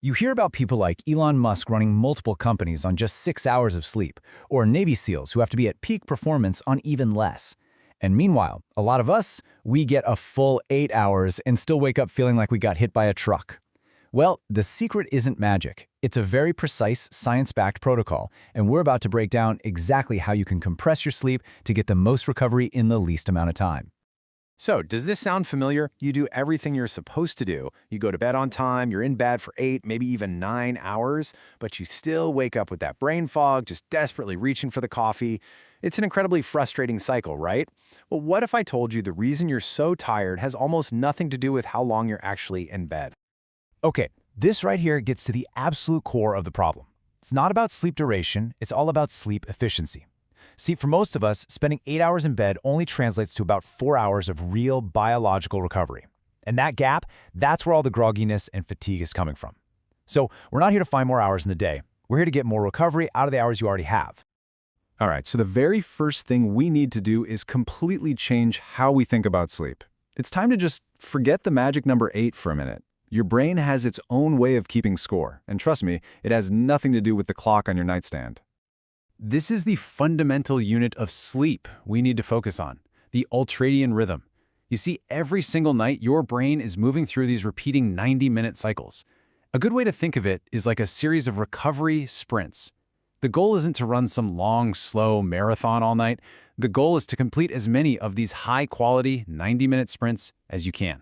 You hear about people like Elon Musk running multiple companies on just 6 hours of sleep, or Navy SEALs who have to be at peak performance on even less. And meanwhile, a lot of us, we get a full 8 hours and still wake up feeling like we got hit by a truck. Well, the secret isn't magic. It's a very precise, science-backed protocol, and we're about to break down exactly how you can compress your sleep to get the most recovery in the least amount of time. So, does this sound familiar? You do everything you're supposed to do. You go to bed on time, you're in bed for 8, maybe even 9 hours, but you still wake up with that brain fog, just desperately reaching for the coffee. It's an incredibly frustrating cycle, right? Well, what if I told you the reason you're so tired has almost nothing to do with how long you're actually in bed? Okay, this right here gets to the absolute core of the problem. It's not about sleep duration, it's all about sleep efficiency. See, for most of us, spending 8 hours in bed only translates to about 4 hours of real biological recovery. And that gap, that's where all the grogginess and fatigue is coming from. So we're not here to find more hours in the day. We're here to get more recovery out of the hours you already have. All right, so the very first thing we need to do is completely change how we think about sleep. It's time to just forget the magic number 8 for a minute. Your brain has its own way of keeping score, and trust me, it has nothing to do with the clock on your nightstand. This is the fundamental unit of sleep we need to focus on, the ultradian rhythm. You see, every single night, your brain is moving through these repeating 90-minute cycles. A good way to think of it is like a series of recovery sprints. The goal isn't to run some long, slow marathon all night. The goal is to complete as many of these high-quality 90-minute sprints as you can.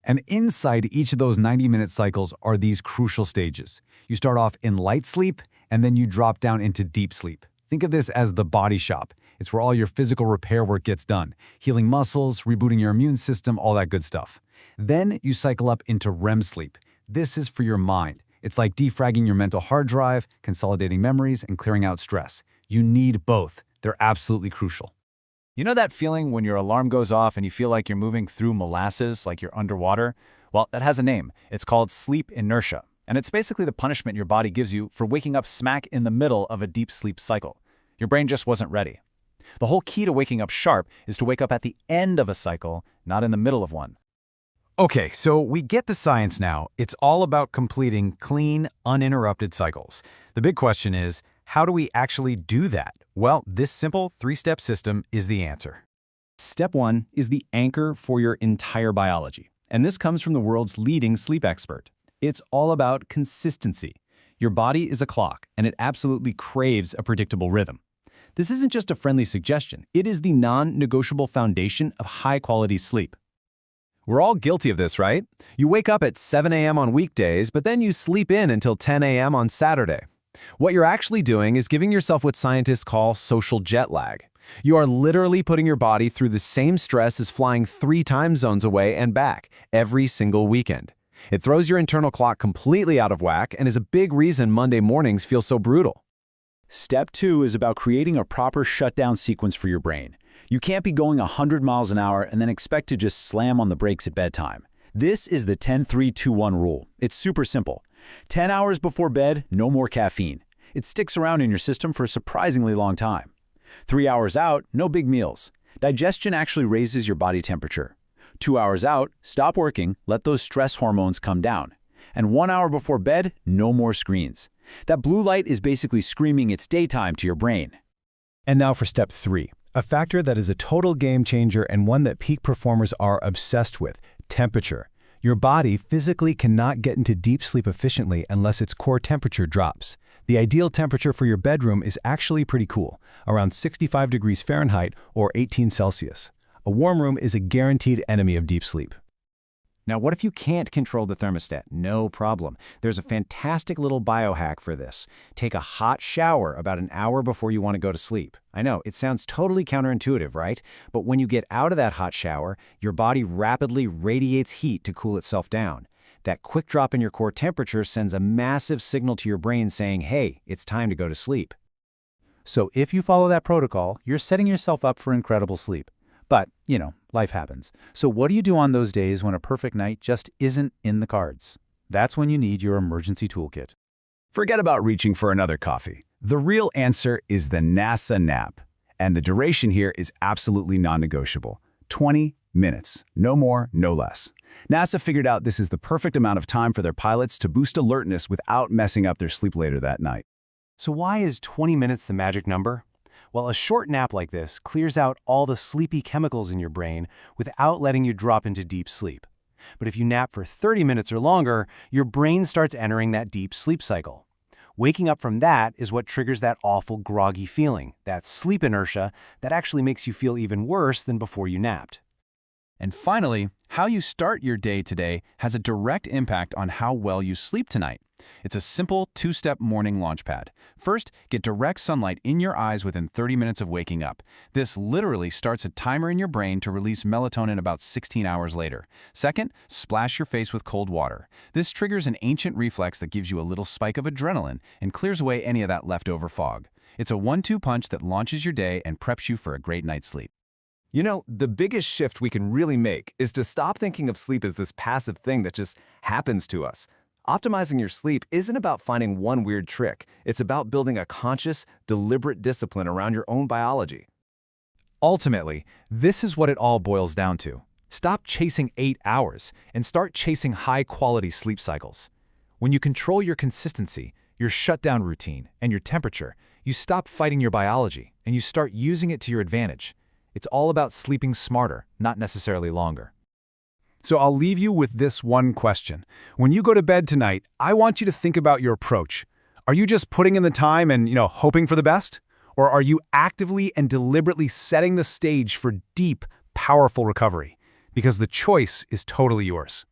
And inside each of those 90-minute cycles are these crucial stages. You start off in light sleep, and then you drop down into deep sleep. Think of this as the body shop. It's where all your physical repair work gets done, healing muscles, rebooting your immune system, all that good stuff. Then you cycle up into REM sleep. This is for your mind. It's like defragging your mental hard drive, consolidating memories, and clearing out stress. You need both. They're absolutely crucial. You know that feeling when your alarm goes off and you feel like you're moving through molasses, like you're underwater? Well, that has a name. It's called sleep inertia. And it's basically the punishment your body gives you for waking up smack in the middle of a deep sleep cycle. Your brain just wasn't ready. The whole key to waking up sharp is to wake up at the end of a cycle, not in the middle of one. Okay, so we get the science now. It's all about completing clean, uninterrupted cycles. The big question is, how do we actually do that? Well, this simple 3-step system is the answer. Step 1 is the anchor for your entire biology. And this comes from the world's leading sleep expert. It's all about consistency. Your body is a clock, and it absolutely craves a predictable rhythm. This isn't just a friendly suggestion. It is the non-negotiable foundation of high-quality sleep. We're all guilty of this, right? You wake up at 7 a.m. on weekdays, but then you sleep in until 10 a.m. on Saturday. What you're actually doing is giving yourself what scientists call social jet lag. You are literally putting your body through the same stress as flying 3 time zones away and back every single weekend. It throws your internal clock completely out of whack and is a big reason Monday mornings feel so brutal. Step 2 is about creating a proper shutdown sequence for your brain. You can't be going 100 miles an hour and then expect to just slam on the brakes at bedtime. This is the 10-3-2-1 rule. It's super simple. 10 hours before bed, no more caffeine. It sticks around in your system for a surprisingly long time. 3 hours out, no big meals. Digestion actually raises your body temperature. 2 hours out, stop working, let those stress hormones come down. And 1 hour before bed, no more screens. That blue light is basically screaming it's daytime to your brain. And now for step 3, a factor that is a total game changer and one that peak performers are obsessed with: temperature. Your body physically cannot get into deep sleep efficiently unless its core temperature drops. The ideal temperature for your bedroom is actually pretty cool, around 65 degrees Fahrenheit or 18 Celsius. A warm room is a guaranteed enemy of deep sleep. Now, what if you can't control the thermostat? No problem. There's a fantastic little biohack for this. Take a hot shower about an hour before you want to go to sleep. I know, it sounds totally counterintuitive, right? But when you get out of that hot shower, your body rapidly radiates heat to cool itself down. That quick drop in your core temperature sends a massive signal to your brain saying, hey, it's time to go to sleep. So if you follow that protocol, you're setting yourself up for incredible sleep. But, life happens. So what do you do on those days when a perfect night just isn't in the cards? That's when you need your emergency toolkit. Forget about reaching for another coffee. The real answer is the NASA nap. And the duration here is absolutely non-negotiable: 20 Minutes. No more, no less. NASA figured out this is the perfect amount of time for their pilots to boost alertness without messing up their sleep later that night. So why is 20 minutes the magic number? Well, a short nap like this clears out all the sleepy chemicals in your brain without letting you drop into deep sleep. But if you nap for 30 minutes or longer, your brain starts entering that deep sleep cycle. Waking up from that is what triggers that awful groggy feeling, that sleep inertia that actually makes you feel even worse than before you napped. And finally, how you start your day today has a direct impact on how well you sleep tonight. It's a simple two-step morning launchpad. First, get direct sunlight in your eyes within 30 minutes of waking up. This literally starts a timer in your brain to release melatonin about 16 hours later. Second, splash your face with cold water. This triggers an ancient reflex that gives you a little spike of adrenaline and clears away any of that leftover fog. It's a 1-2 punch that launches your day and preps you for a great night's sleep. You know, the biggest shift we can really make is to stop thinking of sleep as this passive thing that just happens to us. Optimizing your sleep isn't about finding one weird trick. It's about building a conscious, deliberate discipline around your own biology. Ultimately, this is what it all boils down to. Stop chasing 8 hours and start chasing high-quality sleep cycles. When you control your consistency, your shutdown routine, and your temperature, you stop fighting your biology and you start using it to your advantage. It's all about sleeping smarter, not necessarily longer. So I'll leave you with this one question. When you go to bed tonight, I want you to think about your approach. Are you just putting in the time and, hoping for the best? Or are you actively and deliberately setting the stage for deep, powerful recovery? Because the choice is totally yours.